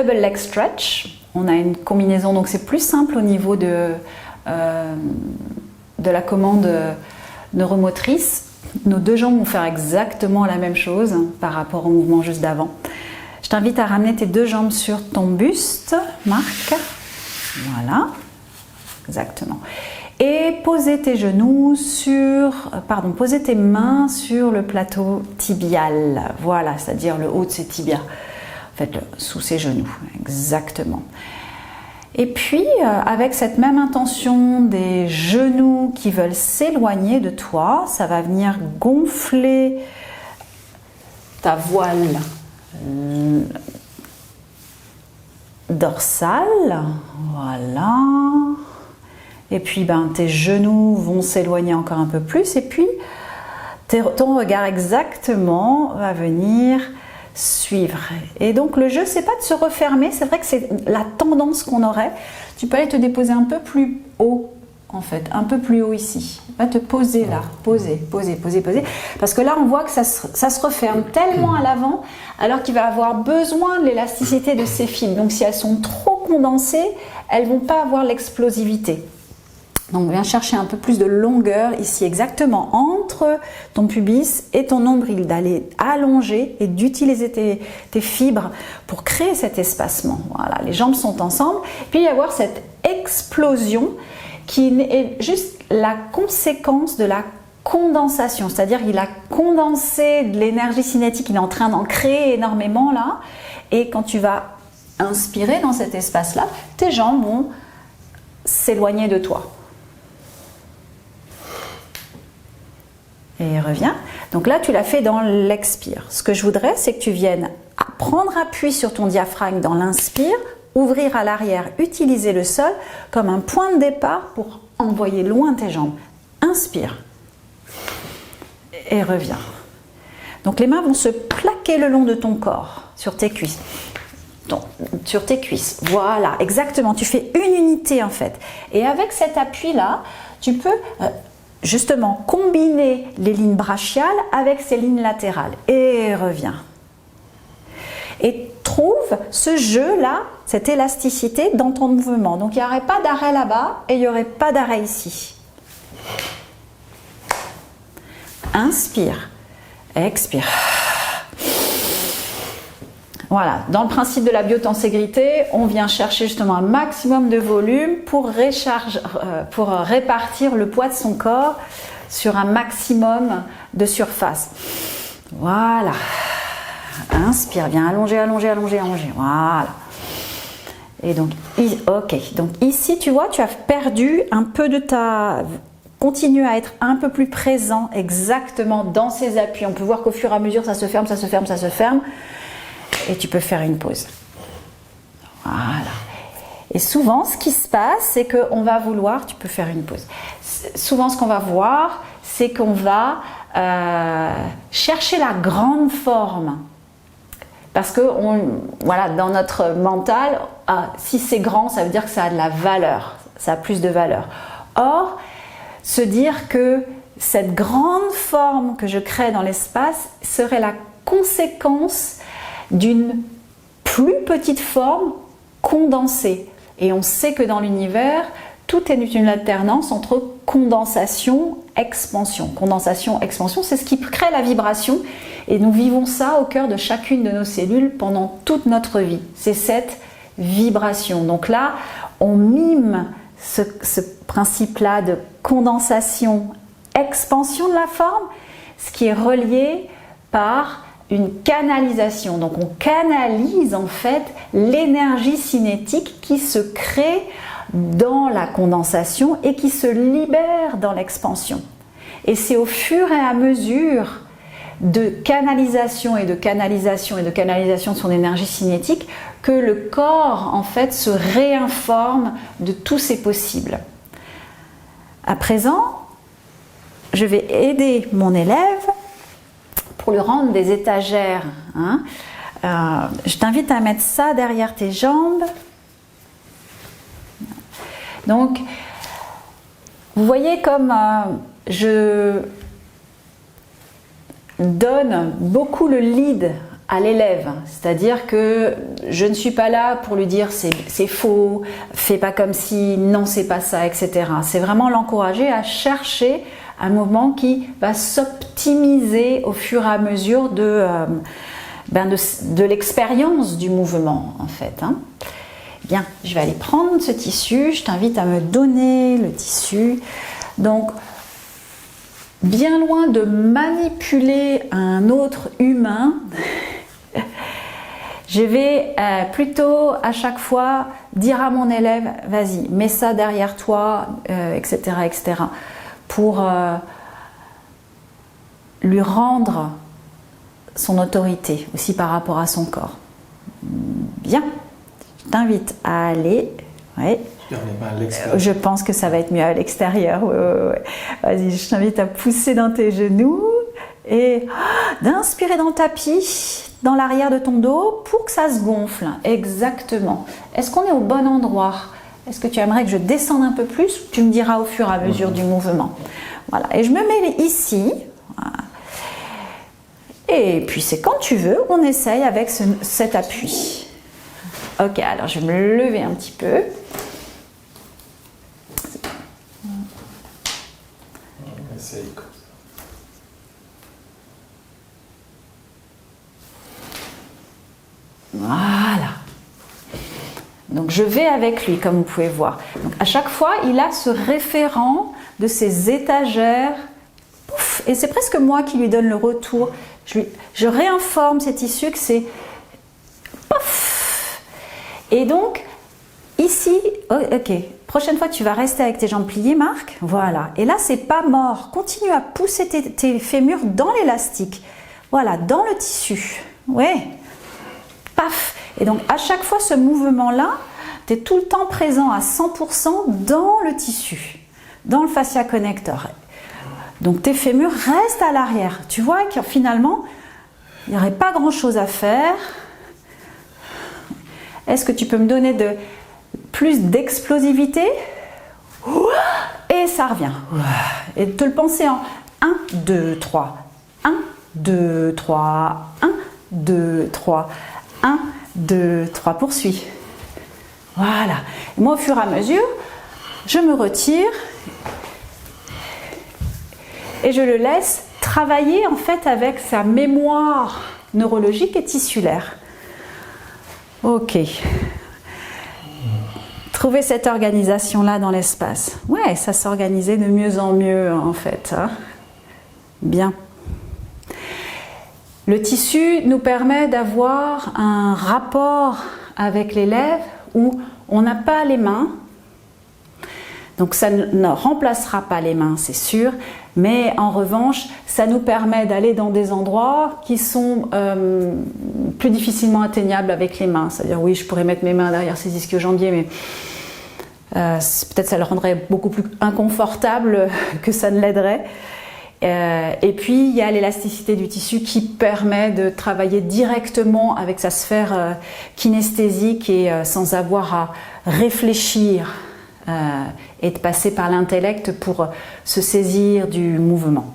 double leg stretch. On a une combinaison, donc c'est plus simple au niveau de la commande neuromotrice. Nos deux jambes vont faire exactement la même chose par rapport au mouvement juste d'avant. Je t'invite à ramener tes deux jambes sur ton buste, Marc. Voilà, exactement. Et poser tes genoux poser tes mains sur le plateau tibial. Voilà, c'est-à-dire le haut de ses tibias. Faites-le sous ses genoux, exactement. Et puis, avec cette même intention des genoux qui veulent s'éloigner de toi, ça va venir gonfler ta voile dorsale. Voilà. Et puis, tes genoux vont s'éloigner encore un peu plus. Et puis, ton regard exactement va venir suivre. Et donc le jeu, c'est pas de se refermer, c'est vrai que c'est la tendance qu'on aurait. Tu peux aller te déposer un peu plus haut, en fait, un peu plus haut ici. Va te poser là, poser. Parce que là, on voit que ça se referme tellement à l'avant, alors qu'il va avoir besoin de l'élasticité de ces fibres. Donc si elles sont trop condensées, elles vont pas avoir l'explosivité. Donc viens chercher un peu plus de longueur ici, exactement entre ton pubis et ton nombril, d'aller allonger et d'utiliser tes fibres pour créer cet espacement. Voilà, les jambes sont ensemble. Puis il va y avoir cette explosion qui est juste la conséquence de la condensation, c'est-à-dire qu'il a condensé de l'énergie cinétique, il est en train d'en créer énormément là, et quand tu vas inspirer dans cet espace-là, tes jambes vont s'éloigner de toi. Et reviens. Donc là, tu l'as fait dans l'expire. Ce que je voudrais, c'est que tu viennes prendre appui sur ton diaphragme dans l'inspire, ouvrir à l'arrière, utiliser le sol comme un point de départ pour envoyer loin tes jambes. Inspire. Et reviens. Donc les mains vont se plaquer le long de ton corps, sur tes cuisses. Sur tes cuisses. Voilà, exactement. Tu fais une unité en fait. Et avec cet appui-là, tu peux justement combiner les lignes brachiales avec ces lignes latérales. Et reviens. Et trouve ce jeu-là, cette élasticité dans ton mouvement. Donc il n'y aurait pas d'arrêt là-bas et il n'y aurait pas d'arrêt ici. Inspire. Expire. Voilà, dans le principe de la biotenségrité, on vient chercher justement un maximum de volume pour répartir le poids de son corps sur un maximum de surface. Voilà. Inspire, viens allonger. Voilà. Et donc, ok. Donc ici, tu vois, tu as perdu un peu de ta... Continue à être un peu plus présent exactement dans ces appuis. On peut voir qu'au fur et à mesure, ça se ferme. Et tu peux faire une pause. Voilà. Et souvent, ce qui se passe, c'est qu'on va vouloir... Tu peux faire une pause. Souvent, ce qu'on va voir, c'est qu'on va chercher la grande forme. Parce que voilà, dans notre mental, si c'est grand, ça veut dire que ça a de la valeur. Ça a plus de valeur. Or, se dire que cette grande forme que je crée dans l'espace serait la conséquence d'une plus petite forme condensée. Et on sait que dans l'univers, tout est une alternance entre condensation, expansion. Condensation, expansion, c'est ce qui crée la vibration. Et nous vivons ça au cœur de chacune de nos cellules pendant toute notre vie. C'est cette vibration. Donc là, on mime ce principe-là de condensation, expansion de la forme, ce qui est relié par une canalisation. Donc on canalise en fait l'énergie cinétique qui se crée dans la condensation et qui se libère dans l'expansion. Et c'est au fur et à mesure de canalisation et de canalisation de son énergie cinétique que le corps en fait se réinforme de tous ces possibles. À présent, je vais aider mon élève pour lui rendre des étagères. Je t'invite à mettre ça derrière tes jambes. Donc, vous voyez comme je donne beaucoup le lead à l'élève, c'est-à-dire que je ne suis pas là pour lui dire c'est faux, fais pas comme si, non c'est pas ça, etc. C'est vraiment l'encourager à chercher un mouvement qui va s'optimiser au fur et à mesure de l'expérience du mouvement en fait. Hein. Bien, je vais aller prendre ce tissu, je t'invite à me donner le tissu. Donc, bien loin de manipuler un autre humain, je vais plutôt à chaque fois dire à mon élève, vas-y, mets ça derrière toi, etc., etc., pour lui rendre son autorité aussi par rapport à son corps. Bien, je t'invite à aller. Ouais. Je pense que ça va être mieux à l'extérieur. Ouais. Vas-y, je t'invite à pousser dans tes genoux et d'inspirer dans le tapis, dans l'arrière de ton dos pour que ça se gonfle. Exactement. Est-ce qu'on est au bon endroit? Est-ce que tu aimerais que je descende un peu plus? Tu me diras au fur et à mesure du mouvement. Voilà. Et je me mets ici. Voilà. Et puis c'est quand tu veux, on essaye avec cet appui. Ok, alors je vais me lever un petit peu. Voilà. Donc je vais avec lui, comme vous pouvez voir. Donc à chaque fois, il a ce référent de ces étagères. Pouf, et c'est presque moi qui lui donne le retour. Je réinforme ces tissus que c'est pouf. Et donc, ici, oh, ok, prochaine fois tu vas rester avec tes jambes pliées, Marc. Voilà. Et là, c'est pas mort. Continue à pousser tes fémurs dans l'élastique. Voilà, dans le tissu. Ouais. Paf. Et donc, à chaque fois, ce mouvement-là, tu es tout le temps présent à 100% dans le tissu, dans le fascia connector. Donc, tes fémurs restent à l'arrière. Tu vois que finalement, il n'y aurait pas grand-chose à faire. Est-ce que tu peux me donner plus d'explosivité? Et ça revient. Et te le penser en 1, 2, 3. 1, 2, 3. 1, 2, 3. 1, 2, 3, poursuis. Voilà. Et moi, au fur et à mesure, je me retire et je le laisse travailler en fait avec sa mémoire neurologique et tissulaire. Ok. Trouver cette organisation-là dans l'espace. Ouais, ça s'organisait de mieux en mieux en fait. Hein. Bien. Le tissu nous permet d'avoir un rapport avec l'élève où on n'a pas les mains. Donc ça ne remplacera pas les mains, c'est sûr, mais en revanche, ça nous permet d'aller dans des endroits qui sont plus difficilement atteignables avec les mains. C'est-à-dire, oui, je pourrais mettre mes mains derrière ces ischio-jambiers, mais peut-être ça le rendrait beaucoup plus inconfortable que ça ne l'aiderait. Et puis, il y a l'élasticité du tissu qui permet de travailler directement avec sa sphère kinesthésique et sans avoir à réfléchir et de passer par l'intellect pour se saisir du mouvement.